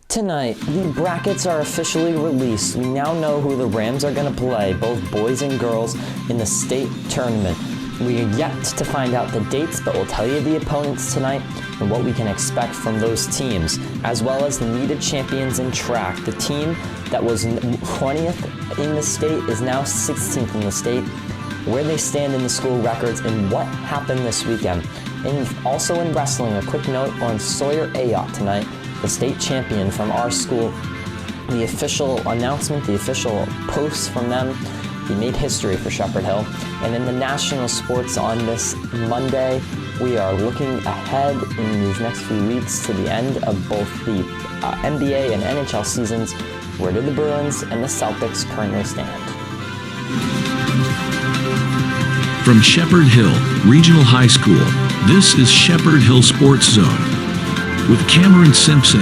Tonight, the brackets are officially released. We now know who the Rams are going to play, both boys and girls, in the state tournament. We are yet to find out the dates, but we'll tell you the opponents tonight and what we can expect from those teams, as well as the meet champions in track. The team that was 20th in the state is now 16th in the state, where they stand in the school records, and what happened this weekend. And also in wrestling, a quick note on Sawyer Ayotte tonight, the state champion from our school. The official announcement, the official posts from them, he made history for Shepherd Hill. And in the national sports on this Monday, we are looking ahead in these next few weeks to the end of both the NBA and NHL seasons. Where do the Bruins and the Celtics currently stand? From Shepherd Hill Regional High School, this is Shepherd Hill Sports Zone with Cameron Simpson.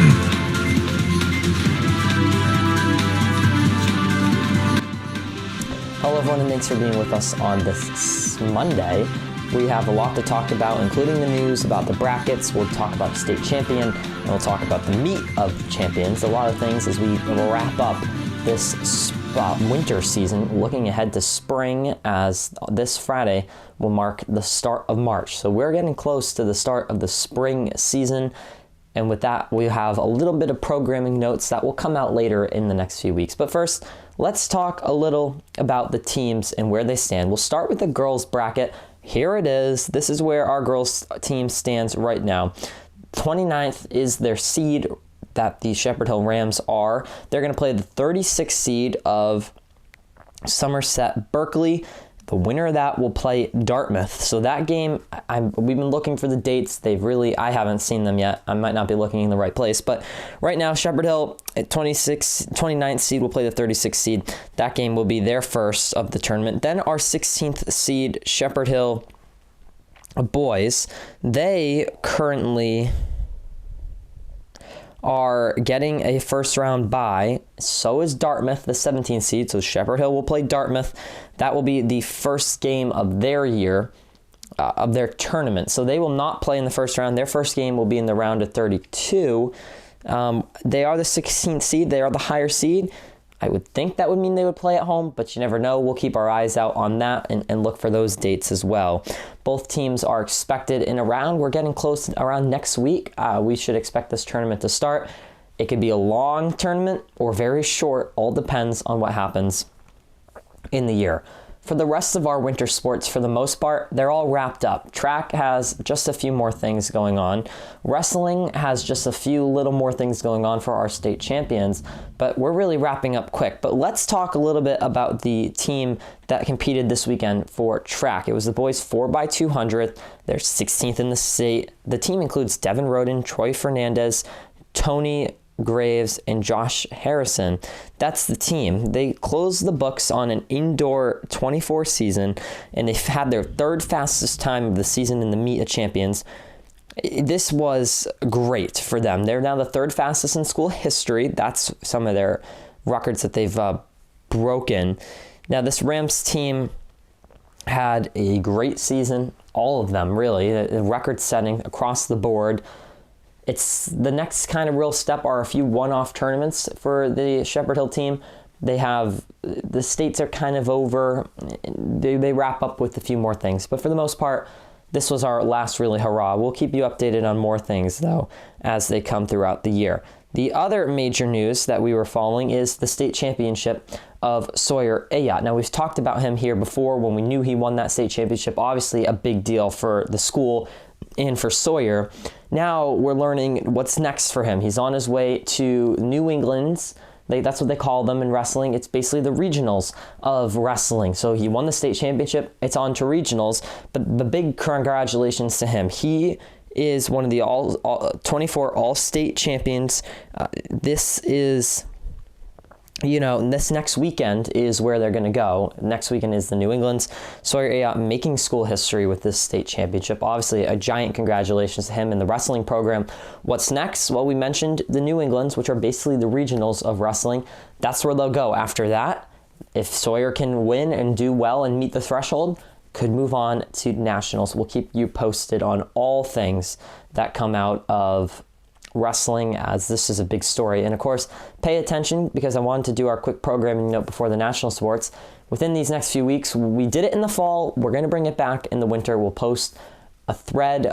Hello everyone, and thanks for being with us on this Monday. We have a lot to talk about, including the news about the brackets. We'll talk about the state champion, and we'll talk about the meet of champions. A lot of things as we wrap up this winter season, looking ahead to spring, as this Friday will mark the start of March. So we're getting close to the start of the spring season. And with that, we have a little bit of programming notes that will come out later in the next few weeks. But first, let's talk a little about the teams and where they stand. We'll start with the girls bracket. Here it is. This is where our girls team stands right now. 29th is their seed that the Shepherd Hill Rams are. They're going to play the 36th seed of Somerset Berkeley. The winner of that will play Dartmouth. So that game, we've been looking for the dates. I haven't seen them yet. I might not be looking in the right place. But right now, Shepherd Hill at 29th seed will play the 36th seed. That game will be their first of the tournament. Then our 16th seed, Shepherd Hill boys, they currently are getting a first round bye. So is Dartmouth, the 17th seed. So Shepherd Hill will play Dartmouth. That will be the first game of their year, of their tournament. So they will not play in the first round. Their first game will be in the round of 32. They are the 16th seed. They are the higher seed. I would think that would mean they would play at home, but you never know. We'll keep our eyes out on that and look for those dates as well. Both teams are expected in a round. We're getting close around next week. We should expect this tournament to start. It could be a long tournament or very short. All depends on what happens in the year. For the rest of our winter sports, for the most part, they're all wrapped up. Track has just a few more things going on. Wrestling has just a few little more things going on for our state champions, but we're really wrapping up quick. But let's talk a little bit about the team that competed this weekend for track. It was the boys 4x200. They're 16th in the state. The team includes Devin Roden, Troy Fernandez, Tony Graves, and Josh Harrison. That's the team. They closed the books on an indoor 24 season, and they've had their third fastest time of the season in the meet of champions. This was great for them. They're now the third fastest in school history. That's some of their records that they've broken. Now, this Rams team had a great season. All of them, really. Record setting across the board. It's the next kind of real step are a few one-off tournaments for the Shepherd Hill team. The states are kind of over. They wrap up with a few more things. But for the most part, this was our last really hurrah. We'll keep you updated on more things, though, as they come throughout the year. The other major news that we were following is the state championship of Sawyer Ayotte. Now, we've talked about him here before when we knew he won that state championship. Obviously, a big deal for the school and for Sawyer. Now we're learning what's next for him. He's on his way to New England's. That's what they call them in wrestling. It's basically the regionals of wrestling. So he won the state championship. It's on to regionals. But the big congratulations to him. He is one of the 24 all-state champions. This next weekend is where they're going to go. Next weekend is the New England's. Sawyer Ayotte making school history with this state championship. Obviously, a giant congratulations to him in the wrestling program. What's next? Well, we mentioned the New England's, which are basically the regionals of wrestling. That's where they'll go. After that, if Sawyer can win and do well and meet the threshold, could move on to nationals. We'll keep you posted on all things that come out of wrestling, as this is a big story. And of course, pay attention, because I wanted to do our quick programming note before the national sports. Within these next few weeks, we did it in the fall. We're going to bring it back in the winter. We'll post a thread,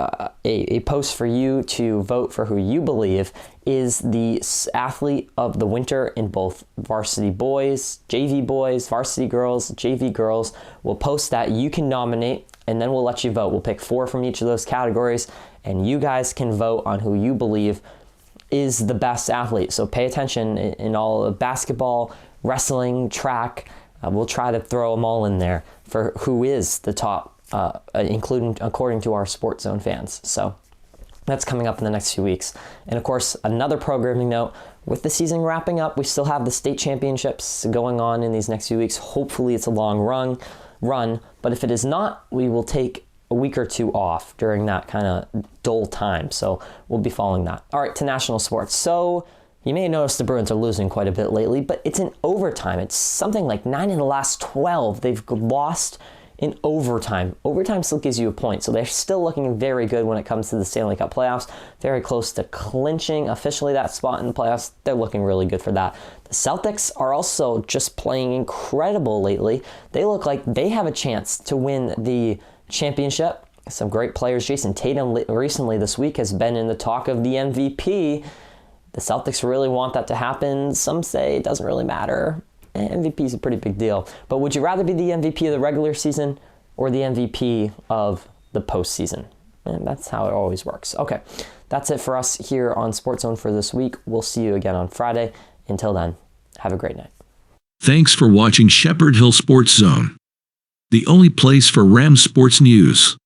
a post for you to vote for who you believe is the athlete of the winter in both varsity boys, varsity girls, JV girls. We'll post that. You can nominate, and then we'll let you vote. We'll pick 4 from each of those categories, and you guys can vote on who you believe is the best athlete. So pay attention in all of basketball, wrestling, track. We'll try to throw them all in there for who is the top, including according to our Sports Zone fans. So that's coming up in the next few weeks. And of course, another programming note, with the season wrapping up, we still have the state championships going on in these next few weeks. Hopefully it's a long run, but if it is not, we will take a week or 2 off during that kind of dull time. So we'll be following that. All right, to national sports. So you may have noticed the Bruins are losing quite a bit lately, but it's in overtime. It's something like 9 in the last 12 they've lost in overtime. Overtime still gives you a point, so they're still looking very good when it comes to the Stanley Cup playoffs. Very close to clinching officially that spot in the playoffs. They're looking really good for that. The Celtics are also just playing incredible lately. They look like they have a chance to win the championship. Some great players. Jason Tatum recently this week has been in the talk of the MVP. The Celtics really want that to happen. Some say it doesn't really matter. MVP is a pretty big deal. But would you rather be the MVP of the regular season or the MVP of the postseason? And that's how it always works. Okay, that's it for us here on Sports Zone for this week. We'll see you again on Friday. Until then, have a great night. Thanks for watching Shepherd Hill Sports Zone, the only place for Rams sports news.